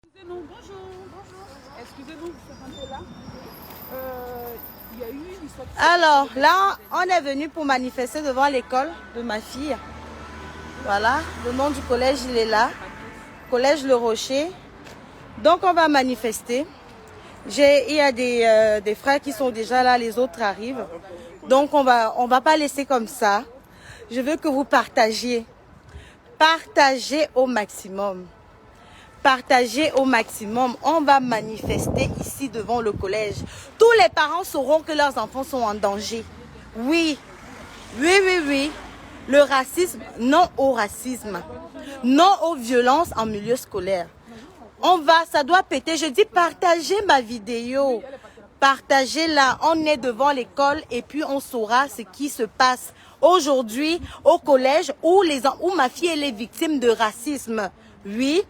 Excusez-nous, bonjour. Bonjour. Excusez-nous, vous êtes un peu là. Il y a eu une histoire. Alors, là, on est venu pour manifester devant l'école de ma fille. Voilà, le nom du collège, il est là. Collège Le Rocher. Donc, on va manifester. Il y a des frères qui sont déjà là, les autres arrivent. Donc, on va pas laisser comme ça. Je veux que vous partagiez. Partagez au maximum. Partagez au maximum. On va manifester ici devant le collège. Tous les parents sauront que leurs enfants sont en danger. Oui, oui, oui, oui. Le racisme, non au racisme. Non aux violences en milieu scolaire. Ça doit péter. Je dis partagez ma vidéo. Partagez-la. On est devant l'école et puis on saura ce qui se passe aujourd'hui au collège où ma fille elle est victime de racisme. Oui.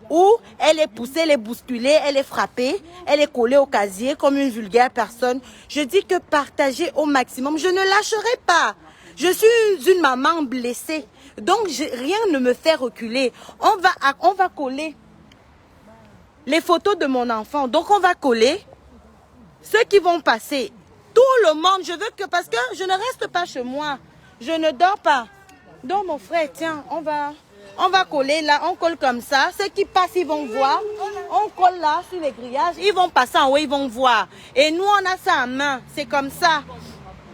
Où elle est poussée, elle est bousculée, elle est frappée, elle est collée au casier comme une vulgaire personne. Je dis que partagez au maximum. Je ne lâcherai pas. Je suis une maman blessée. Donc, rien ne me fait reculer. On va coller les photos de mon enfant. Donc, on va coller ceux qui vont passer. Tout le monde, je veux que... Parce que je ne reste pas chez moi. Je ne dors pas. Donc, mon frère, tiens, on va coller là, on colle comme ça. Ceux qui passent, ils vont voir. On colle là sur les grillages. Ils vont passer en haut, ils vont voir. Et nous, on a ça en main. C'est comme ça.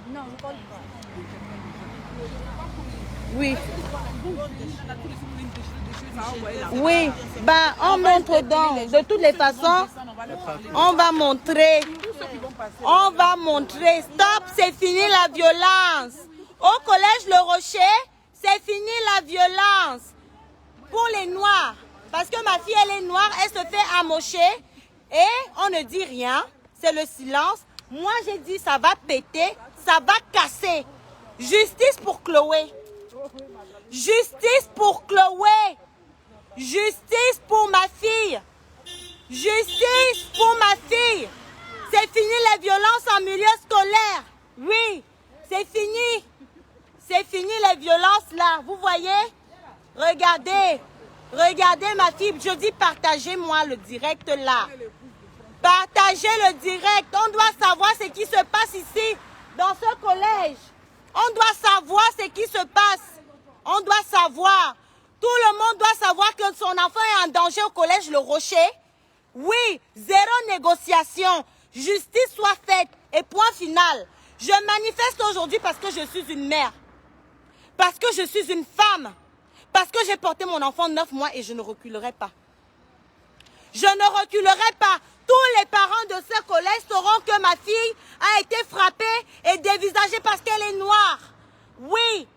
Non, on colle pas. Oui. Oui. Bah, on montre donc. De toutes les façons, on va montrer. On va montrer. Stop, c'est fini la violence. Au collège Le Rocher, c'est fini la violence. Pour les Noirs, parce que ma fille elle est noire, elle se fait amocher et on ne dit rien, c'est le silence. Moi j'ai dit ça va péter, ça va casser. Justice pour Chloé. Justice pour Chloé. Justice pour ma fille. Justice pour ma fille. C'est fini les violences en milieu scolaire. Oui, c'est fini. C'est fini les violences là, vous voyez? Regardez, regardez ma fille, je dis partagez-moi le direct là. Partagez le direct, on doit savoir ce qui se passe ici, dans ce collège. On doit savoir ce qui se passe. On doit savoir. Tout le monde doit savoir que son enfant est en danger au collège Le Rocher. Oui, zéro négociation. Justice soit faite. Et point final. Je manifeste aujourd'hui parce que je suis une mère. Parce que je suis une femme. Parce que j'ai porté mon enfant 9 mois et je ne reculerai pas. Je ne reculerai pas. Tous les parents de ce collège sauront que ma fille a été frappée et dévisagée parce qu'elle est noire. Oui.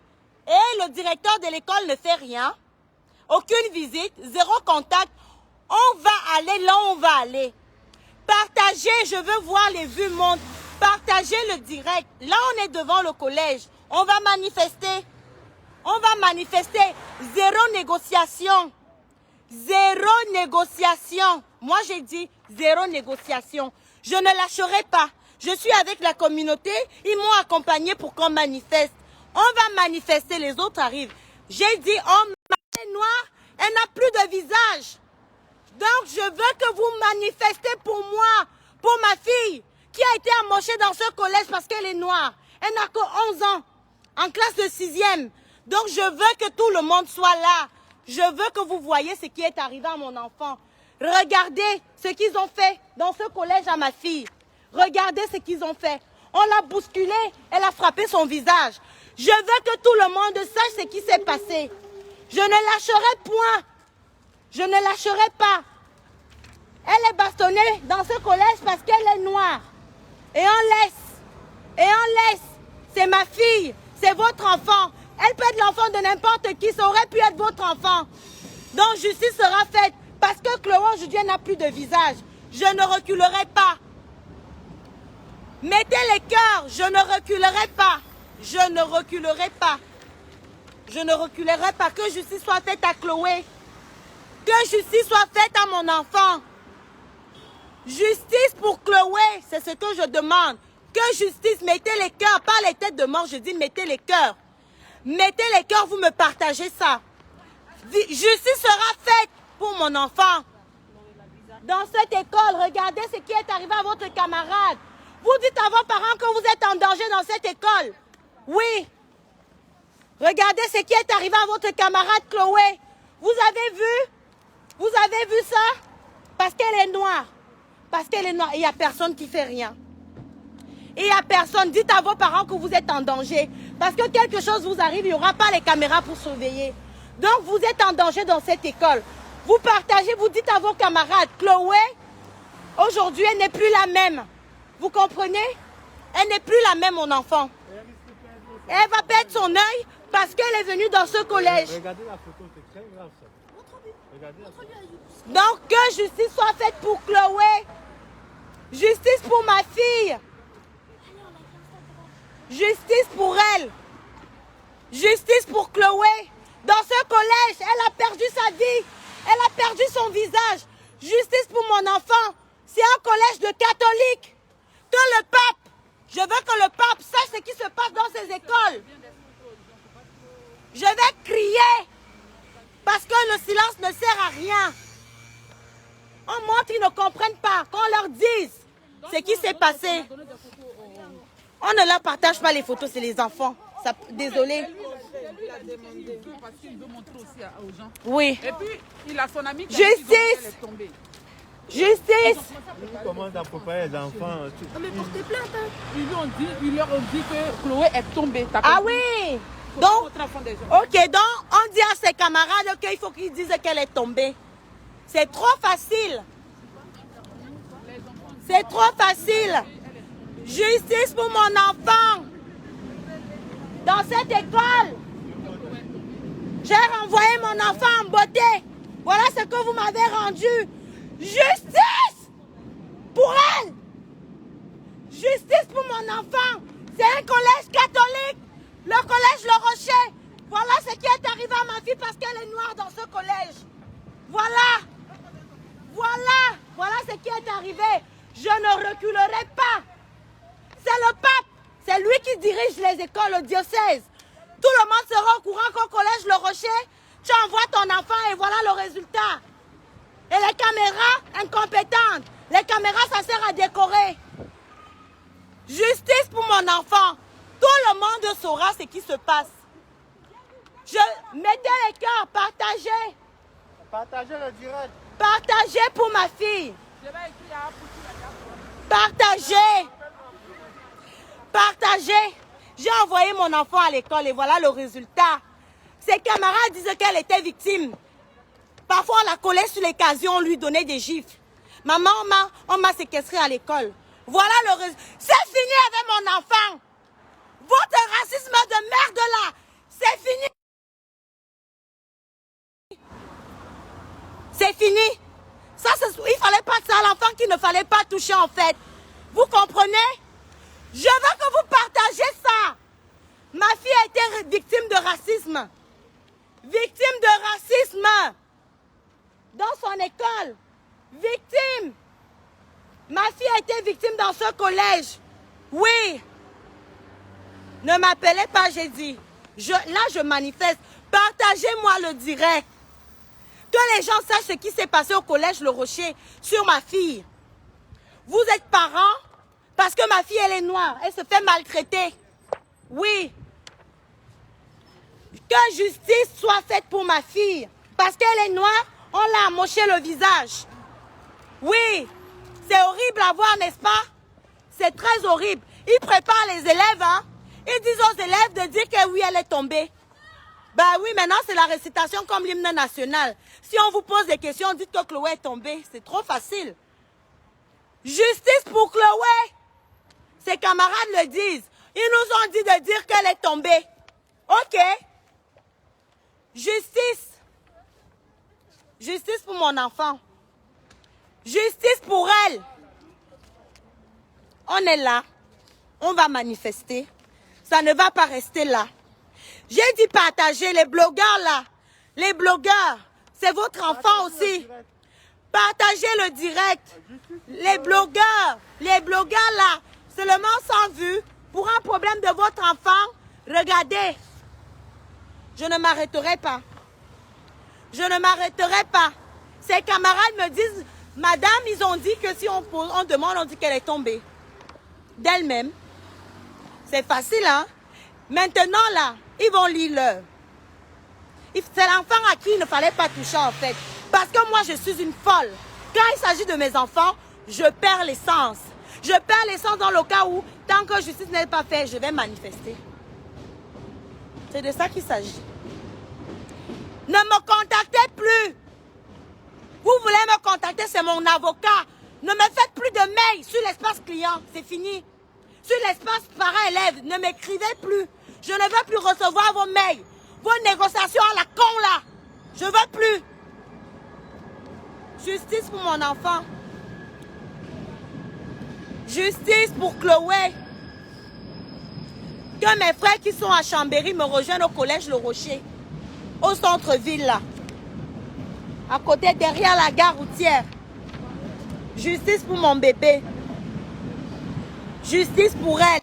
Et le directeur de l'école ne fait rien. Aucune visite, zéro contact. On va aller là où on va aller. Partagez, je veux voir les vues monter. Partagez le direct. Là, on est devant le collège. On va manifester. On va manifester. Zéro négociation. Zéro négociation. Moi, j'ai dit zéro négociation. Je ne lâcherai pas. Je suis avec la communauté. Ils m'ont accompagné pour qu'on manifeste. On va manifester. Les autres arrivent. J'ai dit, elle est noire, elle n'a plus de visage. Donc, je veux que vous manifestez pour moi, pour ma fille, qui a été amochée dans ce collège parce qu'elle est noire. Elle n'a que 11 ans, en classe de 6e. Donc, je veux que tout le monde soit là. Je veux que vous voyez ce qui est arrivé à mon enfant. Regardez ce qu'ils ont fait dans ce collège à ma fille. Regardez ce qu'ils ont fait. On l'a bousculée, elle a frappé son visage. Je veux que tout le monde sache ce qui s'est passé. Je ne lâcherai point. Je ne lâcherai pas. Elle est bastonnée dans ce collège parce qu'elle est noire. Et on laisse. Et on laisse. C'est ma fille. C'est votre enfant. Elle peut être l'enfant de n'importe qui. Ça aurait pu être votre enfant. Donc justice sera faite. Parce que Chloé aujourd'hui n'a plus de visage. Je ne reculerai pas. Mettez les cœurs. Je ne reculerai pas. Je ne reculerai pas. Je ne reculerai pas. Que justice soit faite à Chloé. Que justice soit faite à mon enfant. Justice pour Chloé, c'est ce que je demande. Que justice, mettez les cœurs, pas les têtes de mort, je dis mettez les cœurs. Mettez les cœurs, vous me partagez ça. Justice sera faite pour mon enfant. dans cette école. Regardez ce qui est arrivé à votre camarade. Vous dites à vos parents que vous êtes en danger dans cette école. Oui. Regardez ce qui est arrivé à votre camarade Chloé. Vous avez vu? Vous avez vu ça? Parce qu'elle est noire. Parce qu'elle est noire. Il n'y a personne qui fait rien. Il n'y a personne. Dites à vos parents que vous êtes en danger. Parce que quelque chose vous arrive, il n'y aura pas les caméras pour surveiller. Donc vous êtes en danger dans cette école. Vous partagez, vous dites à vos camarades, Chloé, aujourd'hui elle n'est plus la même. Vous comprenez? Elle n'est plus la même, mon enfant. Elle va perdre son œil parce qu'elle est venue dans ce collège. Regardez la photo, c'est très grave ça. Regardez la photo. Donc que justice soit faite pour Chloé. Justice pour ma fille. Justice pour elle. Justice pour Chloé. Dans ce collège, elle a perdu sa vie. Elle a perdu son visage. Justice pour mon enfant. C'est un collège de catholiques. Que le pape, je veux que le pape sache ce qui se passe dans ces écoles. Je vais crier. Parce que le silence ne sert à rien. On montre, ils ne comprennent pas. Qu'on leur dise ce qui s'est passé. On ne leur partage pas les photos, c'est les enfants. Ça, désolé. Il a demandé parce qu'il veut montrer aussi aux gens. Oui. Et puis, il a son ami qui Justice. est tombée. Justice. Ils commencent à préparer les enfants. Mais portez plainte. Ils leur ont dit que Chloé est tombée. Ah oui. Donc, ok, donc on dit à ses camarades qu'il faut qu'ils disent qu'elle est tombée. C'est trop facile. C'est trop facile. Justice pour mon enfant. Dans cette école, j'ai renvoyé mon enfant en beauté. Voilà ce que vous m'avez rendu. Justice pour elle. Justice pour mon enfant. C'est un collège catholique. Le collège Le Rocher. Voilà ce qui est arrivé à ma fille parce qu'elle est noire dans ce collège. Voilà. Voilà. Voilà ce qui est arrivé. Je ne reculerai pas. C'est le pape. C'est lui qui dirige les écoles au diocèse. Tout le monde sera au courant qu'au collège Le Rocher, tu envoies ton enfant et voilà le résultat. Et les caméras incompétentes. Les caméras, ça sert à décorer. Justice pour mon enfant. Tout le monde saura ce qui se passe. Mettez les cœurs, partagez. Partagez le direct. Partagez pour ma fille. Partagez. Partagez. J'ai envoyé mon enfant à l'école et voilà le résultat. Ses camarades disaient qu'elle était victime. Parfois, on la collait sur les casiers, on lui donnait des gifles. Maman, on m'a séquestrée à l'école. Voilà le résultat. C'est fini avec mon enfant. Votre racisme de merde là, c'est fini. C'est fini. Ça, il fallait pas ça, l'enfant qu'il ne fallait pas toucher en fait. Vous comprenez? Je veux que vous partagez ça. Ma fille a été victime de racisme. Victime de racisme. Dans son école. Victime. Ma fille a été victime dans ce collège. Oui. Ne m'appelez pas, j'ai dit. Là, je manifeste. Partagez-moi le direct. Que les gens sachent ce qui s'est passé au collège Le Rocher sur ma fille. Vous êtes parents parce que ma fille, elle est noire. Elle se fait maltraiter. Oui. Que justice soit faite pour ma fille. Parce qu'elle est noire, on l'a amoché le visage. Oui. C'est horrible à voir, n'est-ce pas? C'est très horrible. Ils préparent les élèves, hein. Ils disent aux élèves de dire que oui, elle est tombée. Ben oui, maintenant c'est la récitation comme l'hymne national. Si on vous pose des questions, dites que Chloé est tombée. C'est trop facile. Justice pour Chloé. Ses camarades le disent. Ils nous ont dit de dire qu'elle est tombée. Ok. Justice. Justice pour mon enfant. Justice pour elle. On est là. On va manifester. Ça ne va pas rester là. J'ai dit partager les blogueurs là. Les blogueurs, c'est votre enfant aussi. Partagez le direct. Les blogueurs là, seulement sans vue, pour un problème de votre enfant, regardez. Je ne m'arrêterai pas. Je ne m'arrêterai pas. Ses camarades me disent Madame, ils ont dit que si on demande, on dit qu'elle est tombée. D'elle-même. C'est facile, hein? Maintenant, là, ils vont lire l'heure. C'est l'enfant à qui il ne fallait pas toucher, en fait. Parce que moi, je suis une folle. Quand il s'agit de mes enfants, je perds l'essence. Je perds l'essence dans le cas où, tant que justice n'est pas faite, je vais manifester. C'est de ça qu'il s'agit. Ne me contactez plus. Vous voulez me contacter, c'est mon avocat. Ne me faites plus de mails sur l'espace client. C'est fini. Sur l'espace parent-élève, ne m'écrivez plus. Je ne veux plus recevoir vos mails. Vos négociations à la con là. Je veux plus. Justice pour mon enfant. Justice pour Chloé. Que mes frères qui sont à Chambéry me rejoignent au collège Le Rocher. Au centre-ville là. À côté, derrière la gare routière. Justice pour mon bébé. Justice pour elle.